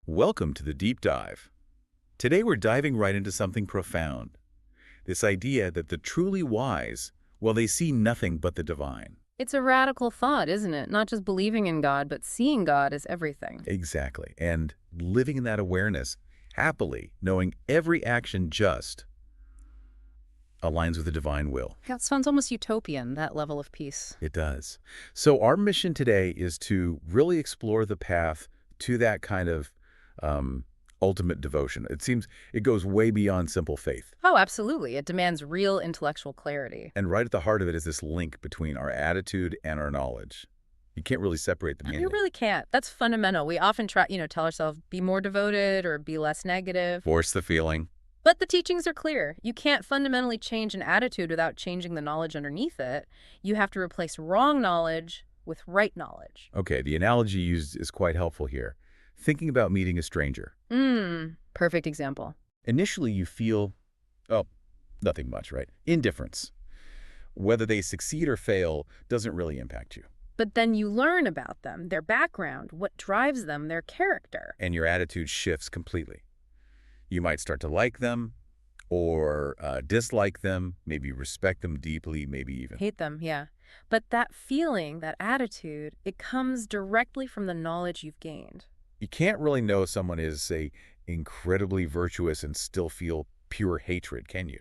Welcome to the Deep Dive. Today we're diving right into something profound. This idea that the truly wise, well, they see nothing but the divine. It's a radical thought, isn't it? Not just believing in God, but seeing God as everything. Exactly. And living in that awareness, happily, knowing every action just aligns with the divine will. That sounds almost utopian, that level of peace. It does. So our mission today is to really explore the path to that kind of ultimate devotion. It seems it goes way beyond simple faith. Oh, absolutely. It demands real intellectual clarity. And right at the heart of it is this link between our attitude and our knowledge. You can't really separate them. You really can't. That's fundamental. We often try, tell ourselves, be more devoted or be less negative. Force the feeling. But the teachings are clear. You can't fundamentally change an attitude without changing the knowledge underneath it. You have to replace wrong knowledge with right knowledge. Okay, the analogy used is quite helpful here. Thinking about meeting a stranger. Perfect example. Initially, you feel, oh, nothing much, right? Indifference. Whether they succeed or fail doesn't really impact you. But then you learn about them, their background, what drives them, their character. And your attitude shifts completely. You might start to like them or dislike them, maybe respect them deeply, maybe even Hate them, yeah. But that feeling, that attitude, it comes directly from the knowledge you've gained. You can't really know someone is, say, incredibly virtuous and still feel pure hatred, can you?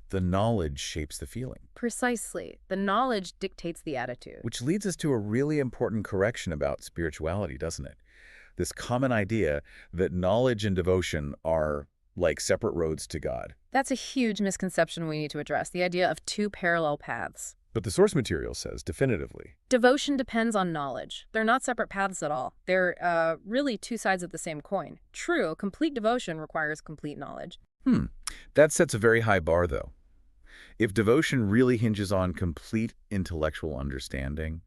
The knowledge shapes the feeling. Precisely. The knowledge dictates the attitude. Which leads us to a really important correction about spirituality, doesn't it? This common idea that knowledge and devotion are like separate roads to God. That's a huge misconception we need to address, the idea of two parallel paths. But the source material says definitively. Devotion depends on knowledge. They're not separate paths at all. They're really two sides of the same coin. True, complete devotion requires complete knowledge. That sets a very high bar, though. If devotion really hinges on complete intellectual understanding,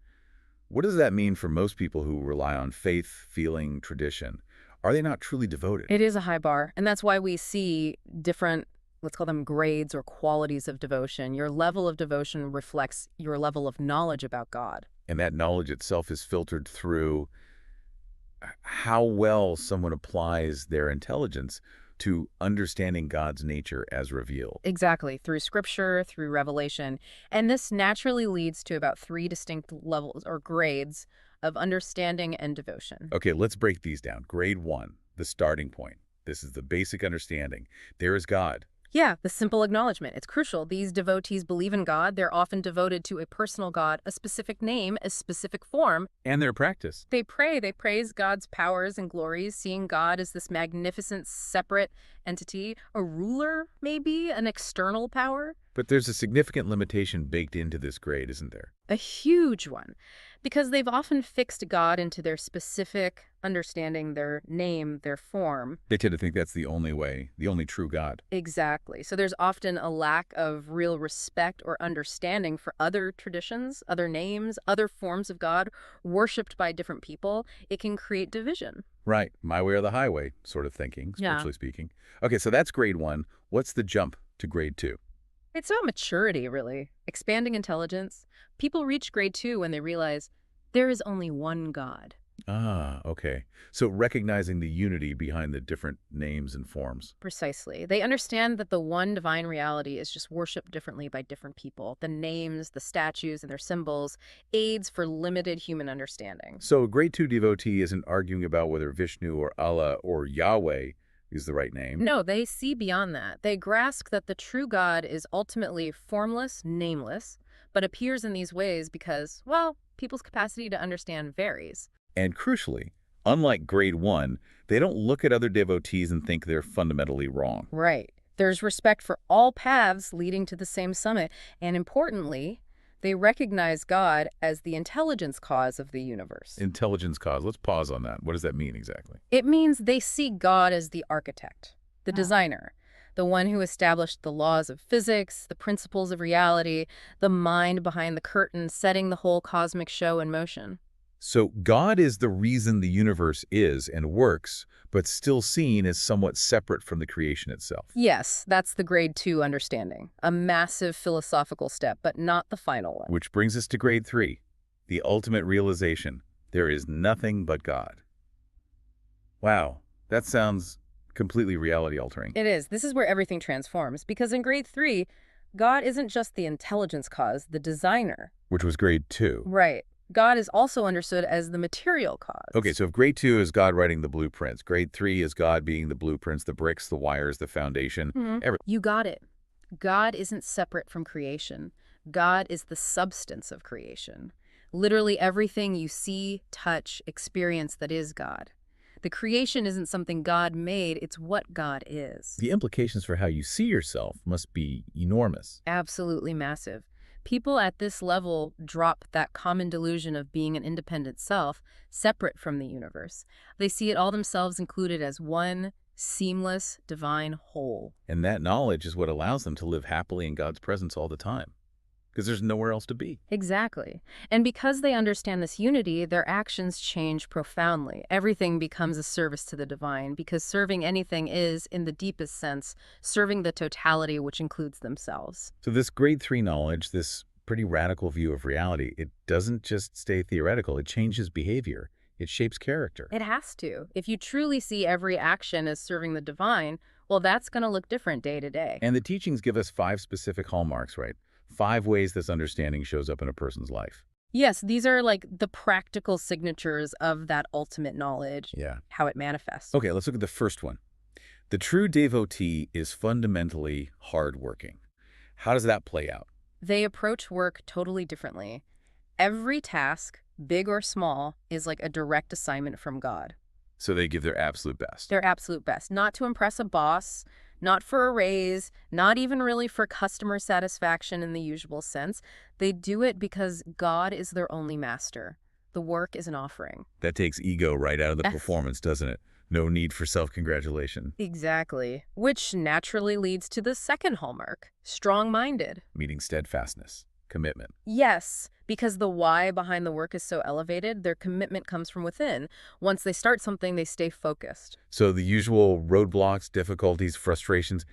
what does that mean for most people who rely on faith, feeling, tradition? Are they not truly devoted? It is a high bar, and that's why we see different, let's call them grades or qualities of devotion. Your level of devotion reflects your level of knowledge about God. And that knowledge itself is filtered through how well someone applies their intelligence to understanding God's nature as revealed. Exactly, through scripture, through revelation. And this naturally leads to about three distinct levels or grades of understanding and devotion. Okay, let's break these down. Grade 1, the starting point. This is the basic understanding. There is God. Yeah, the simple acknowledgement. It's crucial. These devotees believe in God. They're often devoted to a personal God, a specific name, a specific form. And their practice. They pray. They praise God's powers and glories, seeing God as this magnificent, separate entity, a ruler, maybe, an external power. But there's a significant limitation baked into this grade, isn't there? A huge one, because they've often fixed God into their specific understanding, their name, their form. They tend to think that's the only way, the only true God. Exactly. So there's often a lack of real respect or understanding for other traditions, other names, other forms of God worshipped by different people. It can create division. Right. My way or the highway sort of thinking, spiritually speaking. Okay, so that's grade 1. What's the jump to grade 2? It's about maturity, really. Expanding intelligence. People reach grade 2 when they realize there is only one God. Ah, okay. So recognizing the unity behind the different names and forms. Precisely. They understand that the one divine reality is just worshipped differently by different people. The names, the statues, and their symbols, aids for limited human understanding. So a grade 2 devotee isn't arguing about whether Vishnu or Allah or Yahweh is the right name. No, they see beyond that. They grasp that the true God is ultimately formless, nameless, but appears in these ways because, well, people's capacity to understand varies. And crucially, unlike grade 1, they don't look at other devotees and think they're fundamentally wrong. Right. There's respect for all paths leading to the same summit. And importantly, they recognize God as the intelligence cause of the universe. Intelligence cause. Let's pause on that. What does that mean exactly? It means they see God as the architect, the designer, the one who established the laws of physics, the principles of reality, the mind behind the curtain, setting the whole cosmic show in motion. So God is the reason the universe is and works, but still seen as somewhat separate from the creation itself. Yes, that's the grade 2 understanding. A massive philosophical step, but not the final one. Which brings us to grade 3, the ultimate realization. There is nothing but God. Wow, That sounds completely reality altering. It is. This is where everything transforms, because in grade 3, God isn't just the intelligence cause, the designer. Which was grade 2. Right. God is also understood as the material Okay, cause. so if grade 2 is God writing the blueprints, grade 3 is God being the blueprints, the bricks, the wires, the foundation, everything. You got it. God isn't separate from creation. God is the substance of creation. Literally everything you see, touch, experience that is God. The creation isn't something God made, it's what God is. The implications for how you see yourself must be enormous. Absolutely massive. People at this level drop that common delusion of being an independent self, separate from the universe. They see it all themselves included as one seamless, divine whole. And that knowledge is what allows them to live happily in God's presence all the time, because there's nowhere else to be. Exactly. And because they understand this unity, their actions change profoundly. Everything becomes a service to the divine, because serving anything is, in the deepest sense, serving the totality, which includes themselves. So this grade 3 knowledge, this pretty radical view of reality, it doesn't just stay theoretical, it changes behavior. It shapes character. It has to. If you truly see every action as serving the divine, well, that's going to look different day to day. And the teachings give us 5 specific hallmarks, right? 5 ways this understanding shows up in a person's life. Yes, these are like the practical signatures of that ultimate knowledge, Yeah. how it manifests. Okay, let's look at the first one. The true devotee is fundamentally hardworking. How does that play out? They approach work totally differently. Every task, big or small, is like a direct assignment from God. So they give their absolute best. Their absolute best. Not to impress a boss, not for a raise, not even really for customer satisfaction in the usual sense. They do it because God is their only master. The work is an offering. That takes ego right out of the Yes. performance, doesn't it? No need for self-congratulation, Exactly. Which naturally leads to the second hallmark, strong-minded. meaning steadfastness, commitment. Yes, because the why behind the work is so elevated, their commitment comes from within. Once they start something, they stay focused. So the usual roadblocks, difficulties, frustrations,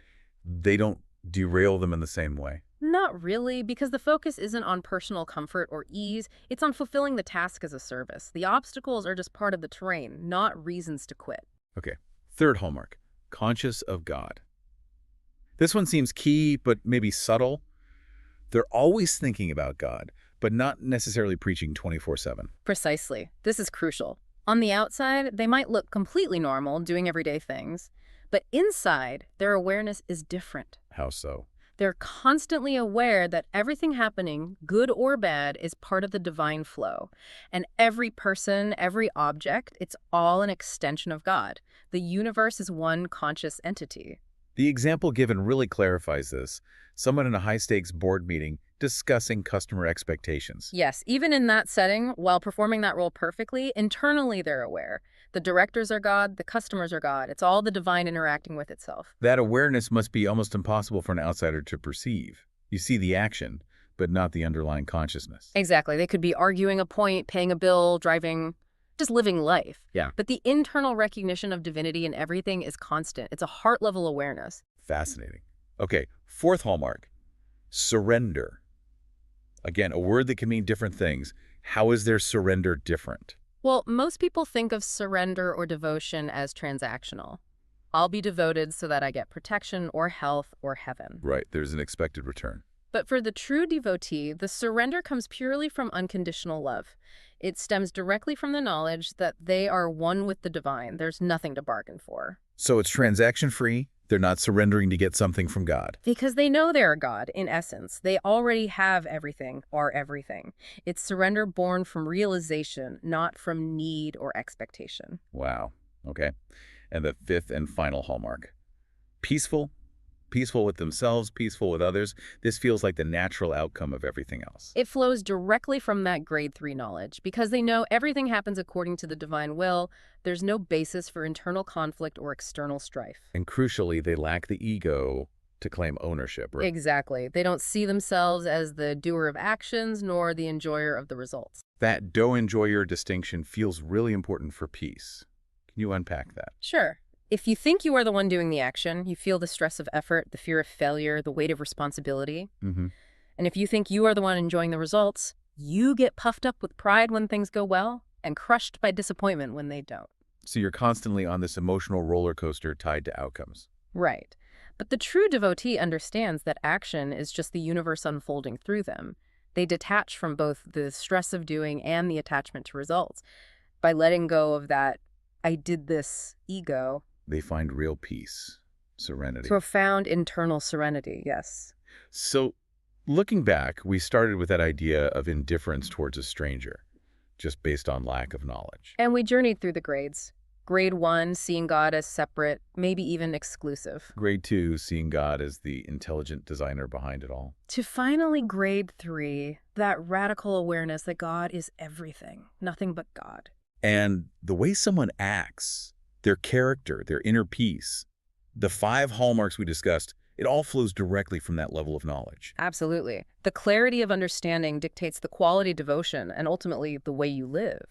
they don't derail them in the same way. Not really, because the focus isn't on personal comfort or ease, it's on fulfilling the task as a service. The obstacles are just part of the terrain, not reasons to quit. Okay, third hallmark, conscious of God. This one seems key, but maybe subtle. They're always thinking about God, but not necessarily preaching 24/7. Precisely. This is crucial. On the outside, they might look completely normal, doing everyday things, but inside, their awareness is different. How so? They're constantly aware that everything happening, good or bad, is part of the divine flow. And every person, every object, it's all an extension of God. The universe is one conscious entity. The example given really clarifies this. Someone in a high-stakes board meeting discussing customer expectations. Yes, even in that setting, while performing that role perfectly, internally they're aware. The directors are God, the customers are God. It's all the divine interacting with itself. That awareness must be almost impossible for an outsider to perceive. You see the action, but not the underlying consciousness. Exactly. They could be arguing a point, paying a bill, driving, just living life. Yeah. But the internal recognition of divinity in everything is constant. It's a heart-level awareness. Fascinating. Okay, fourth hallmark, surrender. Again, a word that can mean different things. How is their surrender different? Well, most people think of surrender or devotion as transactional. I'll be devoted so that I get protection or health or heaven. Right, there's an expected return. But for the true devotee, the surrender comes purely from unconditional love. It stems directly from the knowledge that they are one with the divine. There's nothing to bargain for. So it's transaction-free. They're not surrendering to get something from God. Because they know they're God, in essence. They already have everything, are everything. It's surrender born from realization, not from need or expectation. Wow. Okay. And the fifth and final hallmark, peaceful. Peaceful with themselves, peaceful with others. This feels like the natural outcome of everything else. It flows directly from that grade 3 knowledge. Because they know everything happens according to the divine will, there's no basis for internal conflict or external strife. And crucially, they lack the ego to claim ownership. Right? Exactly. They don't see themselves as the doer of actions nor the enjoyer of the results. That do-enjoyer distinction feels really important for peace. Can you unpack that? Sure. If you think you are the one doing the action, you feel the stress of effort, the fear of failure, the weight of responsibility. Mm-hmm. And if you think you are the one enjoying the results, you get puffed up with pride when things go well and crushed by disappointment when they don't. So you're constantly on this emotional roller coaster tied to outcomes. Right. But the true devotee understands that action is just the universe unfolding through them. They detach from both the stress of doing and the attachment to results. By letting go of that, I did this ego, They find real peace, serenity. profound internal serenity, yes. So looking back, we started with that idea of indifference towards a stranger, just based on lack of knowledge. And we journeyed through the grades. Grade 1, seeing God as separate, maybe even exclusive. Grade 2, seeing God as the intelligent designer behind it all. To finally grade 3, that radical awareness that God is everything, nothing but God. And the way someone acts, their character, their inner peace, the 5 hallmarks we discussed, it all flows directly from that level of knowledge. Absolutely. The clarity of understanding dictates the quality of devotion and ultimately the way you live.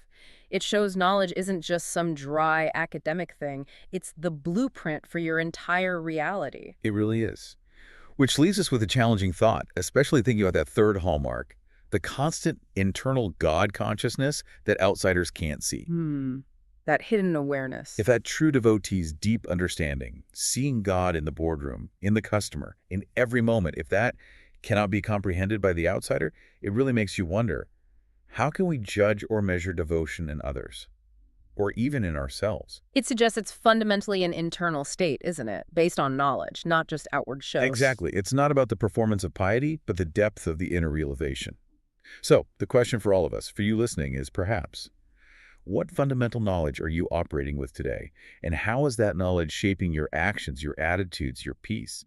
It shows knowledge isn't just some dry academic thing, it's the blueprint for your entire reality. It really is. Which leaves us with a challenging thought, especially thinking about that 3rd hallmark, the constant internal God consciousness that outsiders can't see. That hidden awareness. If that true devotee's deep understanding, seeing God in the boardroom, in the customer, in every moment, if that cannot be comprehended by the outsider, it really makes you wonder, how can we judge or measure devotion in others, or even in ourselves? It suggests it's fundamentally an internal state, isn't it? Based on knowledge, not just outward shows. Exactly. It's not about the performance of piety, but the depth of the inner realization. So, the question for all of us, for you listening, is perhaps, what fundamental knowledge are you operating with today? And how is that knowledge shaping your actions, your attitudes, your peace?